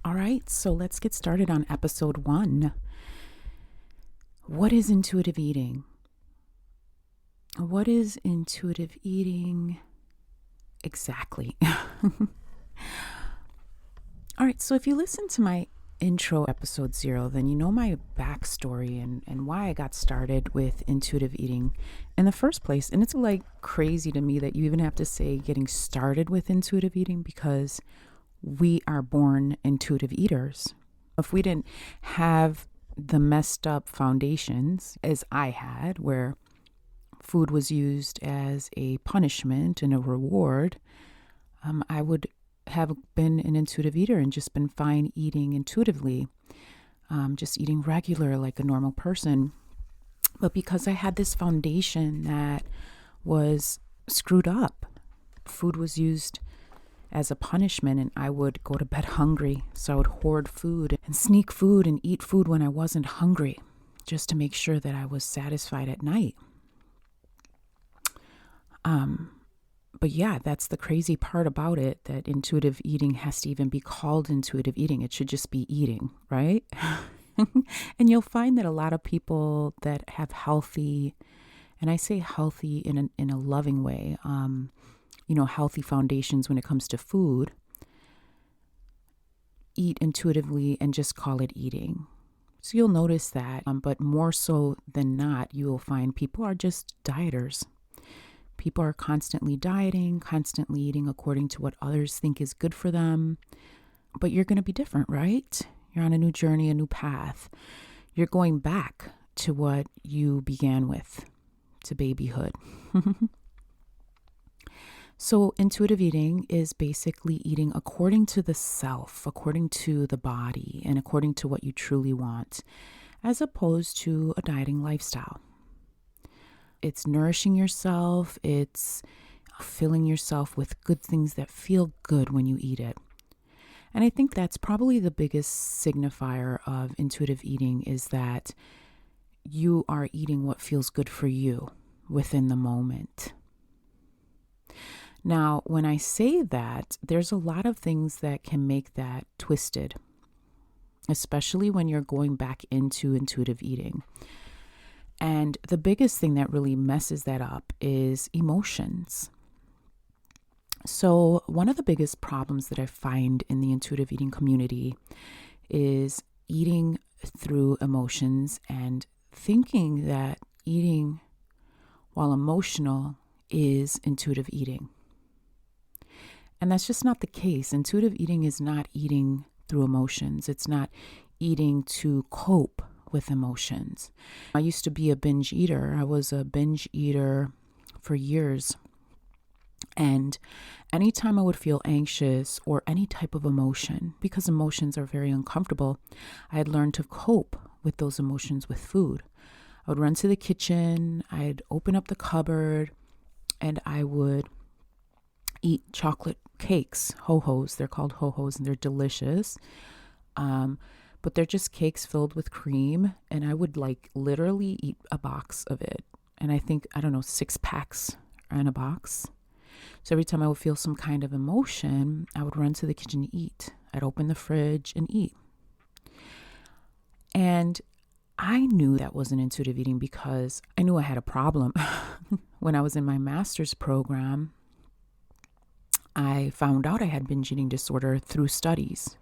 All right, so let's get started on episode 1. What is intuitive eating? What is intuitive eating exactly? All right, so if you listen to my intro episode 0, then you know my backstory and why I got started with intuitive eating in the first place. And it's like crazy to me that you even have to say getting started with intuitive eating, because we are born intuitive eaters. If we didn't have the messed up foundations as I had, where food was used as a punishment and a reward, I would have been an intuitive eater and just been fine eating intuitively, just eating regular like a normal person. But because I had this foundation that was screwed up, food was used as a punishment, and I would go to bed hungry. So I would hoard food and sneak food and eat food when I wasn't hungry, just to make sure that I was satisfied at night. But yeah, that's the crazy part about it, that intuitive eating has to even be called intuitive eating. It should just be eating, right? And you'll find that a lot of people that have healthy, and I say healthy in a loving way, healthy foundations when it comes to food, eat intuitively and just call it eating. So you'll notice that, but more so than not, you will find people are just dieters. People are constantly dieting, constantly eating according to what others think is good for them. But you're going to be different, right? You're on a new journey, a new path. You're going back to what you began with, to babyhood. So intuitive eating is basically eating according to the self, according to the body, and according to what you truly want, as opposed to a dieting lifestyle. It's nourishing yourself. It's filling yourself with good things that feel good when you eat it. And I think that's probably the biggest signifier of intuitive eating, is that you are eating what feels good for you within the moment. Now, when I say that, there's a lot of things that can make that twisted, especially when you're going back into intuitive eating. And the biggest thing that really messes that up is emotions. So one of the biggest problems that I find in the intuitive eating community is eating through emotions and thinking that eating while emotional is intuitive eating. And that's just not the case. Intuitive eating is not eating through emotions. It's not eating to cope with emotions. I used to be a binge eater. I was a binge eater for years. And anytime I would feel anxious or any type of emotion, because emotions are very uncomfortable, I had learned to cope with those emotions with food. I would run to the kitchen, I'd open up the cupboard, and I would eat chocolate cakes, ho-hos. They're called ho-hos, and they're delicious. But they're just cakes filled with cream, and I would literally eat a box of it. And I think, 6 packs are in a box. So every time I would feel some kind of emotion, I would run to the kitchen to eat. I'd open the fridge and eat. And I knew that wasn't intuitive eating, because I knew I had a problem. When I was in my master's program, I found out I had binge eating disorder through studies.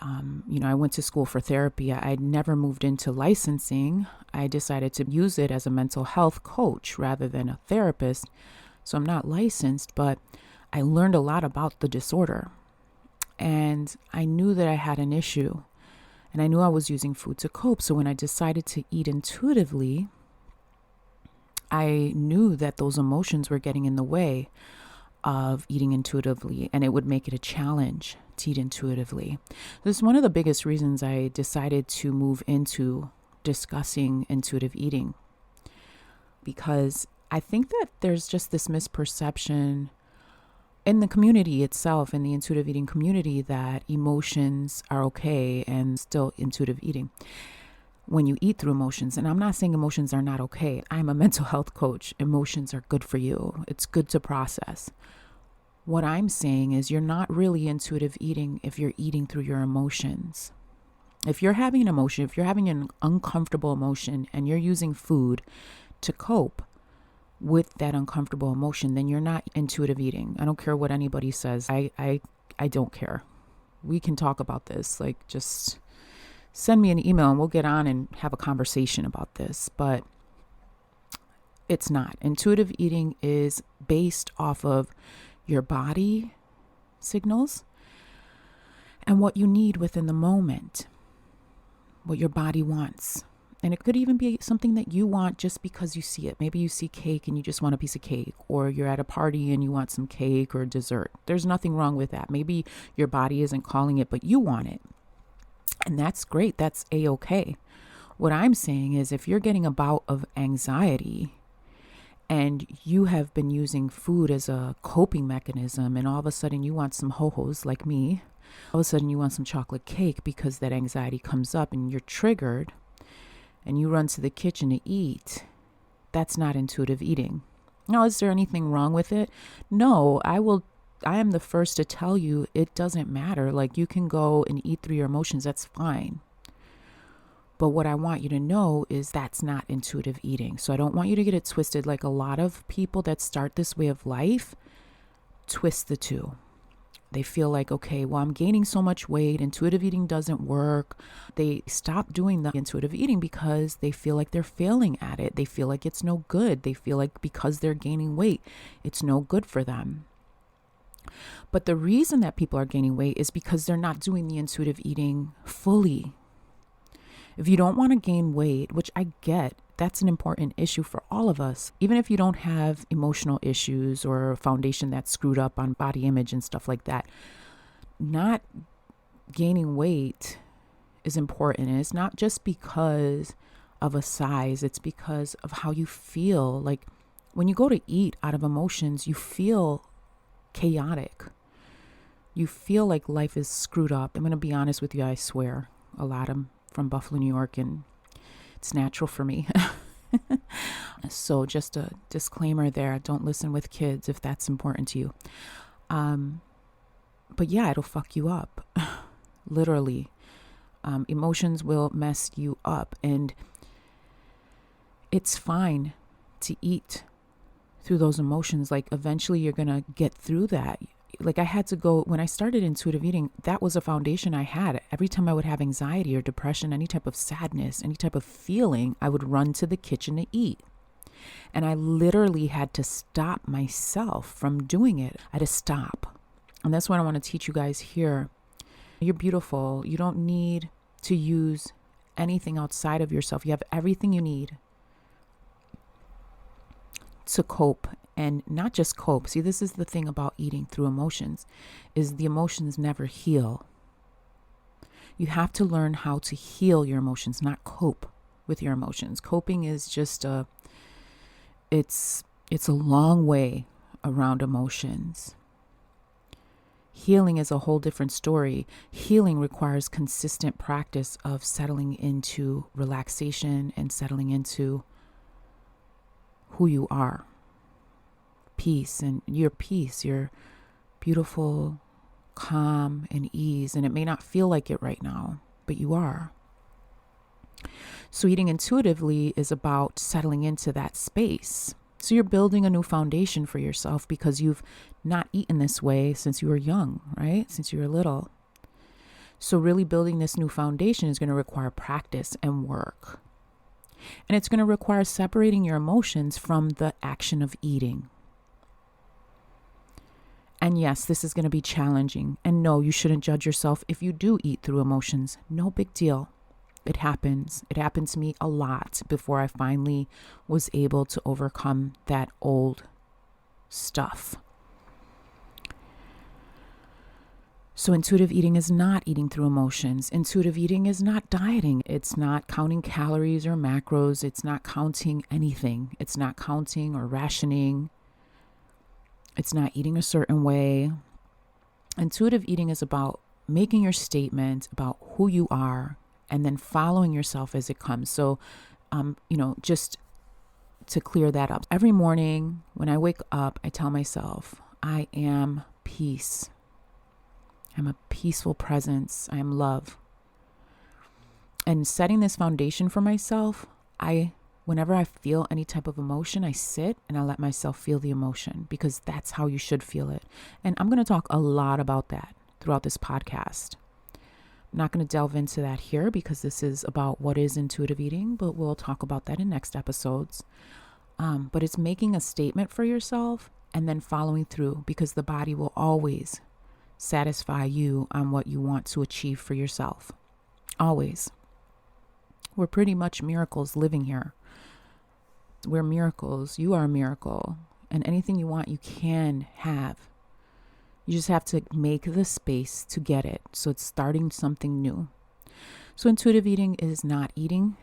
I went to school for therapy. I'd never moved into licensing. I decided to use it as a mental health coach rather than a therapist. So I'm not licensed, but I learned a lot about the disorder. And I knew that I had an issue. And I knew I was using food to cope. So when I decided to eat intuitively, I knew that those emotions were getting in the way of eating intuitively, and it would make it a challenge to eat intuitively. This is one of the biggest reasons I decided to move into discussing intuitive eating, because I think that there's just this misperception in the community itself, in the intuitive eating community, that emotions are okay and still intuitive eating when you eat through emotions. And I'm not saying emotions are not okay. I'm a mental health coach. Emotions are good for you. It's good to process. What I'm saying is you're not really intuitive eating if you're eating through your emotions. If you're having an emotion, if you're having an uncomfortable emotion and you're using food to cope with that uncomfortable emotion, then you're not intuitive eating. I don't care what anybody says. I don't care. We can talk about this. Like, just send me an email and we'll get on and have a conversation about this. But it's not. Intuitive eating is based off of your body signals and what you need within the moment, what your body wants. And it could even be something that you want just because you see it. Maybe you see cake and you just want a piece of cake, or you're at a party and you want some cake or dessert. There's nothing wrong with that. Maybe your body isn't calling it, but you want it. And that's great. That's a-okay. What I'm saying is, if you're getting a bout of anxiety and you have been using food as a coping mechanism, and all of a sudden you want some ho-hos like me, all of a sudden you want some chocolate cake because that anxiety comes up and you're triggered and you run to the kitchen to eat, that's not intuitive eating. Now, is there anything wrong with it? No, I am the first to tell you it doesn't matter. Like, you can go and eat through your emotions. That's fine. But what I want you to know is that's not intuitive eating. So I don't want you to get it twisted. Like, a lot of people that start this way of life twist the two. They feel like, okay, well, I'm gaining so much weight. Intuitive eating doesn't work. They stop doing the intuitive eating because they feel like they're failing at it. They feel like it's no good. They feel like because they're gaining weight, it's no good for them. But the reason that people are gaining weight is because they're not doing the intuitive eating fully. If you don't want to gain weight, which I get, that's an important issue for all of us. Even if you don't have emotional issues or a foundation that's screwed up on body image and stuff like that, not gaining weight is important. And it's not just because of a size, it's because of how you feel. Like, when you go to eat out of emotions, you feel chaotic. You feel like life is screwed up. I'm going to be honest with you, I swear. A lot. I'm from Buffalo, New York, and it's natural for me. So just a disclaimer there. Don't listen with kids if that's important to you. But yeah, it'll fuck you up. Literally. Emotions will mess you up. And it's fine to eat through those emotions. Like, eventually you're going to get through that. Like, I had to go, when I started intuitive eating, that was a foundation I had. Every time I would have anxiety or depression, any type of sadness, any type of feeling, I would run to the kitchen to eat. And I literally had to stop myself from doing it. I had to stop. And that's what I want to teach you guys here. You're beautiful. You don't need to use anything outside of yourself. You have everything you need to cope. And not just cope. See, this is the thing about eating through emotions, is the emotions never heal. You have to learn how to heal your emotions, not cope with your emotions. Coping is just it's a long way around emotions. Healing is a whole different story. Healing requires consistent practice of settling into relaxation and settling into who you are. Peace, and your peace, your beautiful calm and ease. And it may not feel like it right now, but you are. So eating intuitively is about settling into that space. So you're building a new foundation for yourself because you've not eaten this way since you were young, right? Since you were little. So really building this new foundation is going to require practice and work. And it's going to require separating your emotions from the action of eating. And yes, this is going to be challenging. And no, you shouldn't judge yourself if you do eat through emotions. No big deal. It happens. It happened to me a lot before I finally was able to overcome that old stuff. So intuitive eating is not eating through emotions. Intuitive eating is not dieting. It's not counting calories or macros. It's not counting anything. It's not counting or rationing. It's not eating a certain way. Intuitive eating is about making your statement about who you are and then following yourself as it comes. So, just to clear that up. Every morning when I wake up, I tell myself, I am peace. I'm a peaceful presence. I am love. And setting this foundation for myself, whenever I feel any type of emotion, I sit and I let myself feel the emotion, because that's how you should feel it. And I'm going to talk a lot about that throughout this podcast. I'm not going to delve into that here because this is about what is intuitive eating, but we'll talk about that in next episodes. But it's making a statement for yourself and then following through, because the body will always satisfy you on what you want to achieve for yourself. Always. We're pretty much miracles living here. We're miracles. You are a miracle. And anything you want, you can have. You just have to make the space to get it. So it's starting something new. So intuitive eating is not eating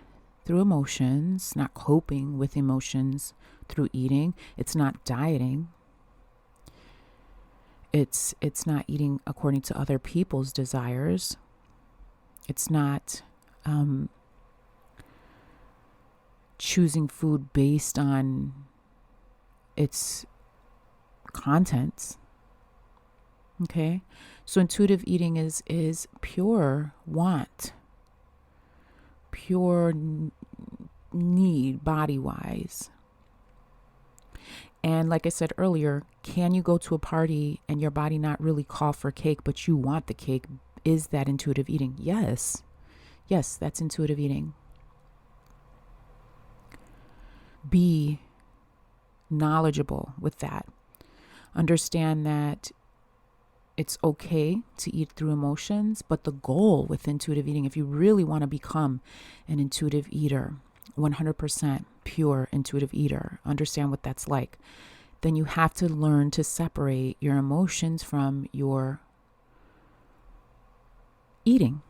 through emotions, not coping with emotions through eating. It's not dieting. It's not eating according to other people's desires. It's not choosing food based on its contents. Okay, so intuitive eating is pure want, pure need body-wise. And like I said earlier, can you go to a party and your body not really call for cake, but you want the cake? Is that intuitive eating? Yes. Yes, that's intuitive eating. Be knowledgeable with that. Understand that it's okay to eat through emotions, but the goal with intuitive eating, if you really want to become an intuitive eater, 100% pure intuitive eater, understand what that's like, then you have to learn to separate your emotions from your eating.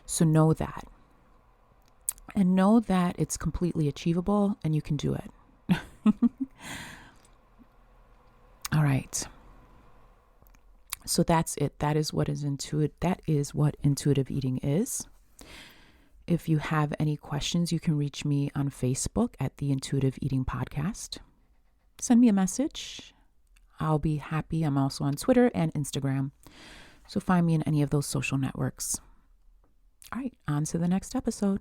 So know that. And know that it's completely achievable and you can do it. All right. So that's it. That is what intuitive eating is. If you have any questions, you can reach me on Facebook at the Intuitive Eating Podcast. Send me a message. I'll be happy. I'm also on Twitter and Instagram. So find me in any of those social networks. All right, on to the next episode.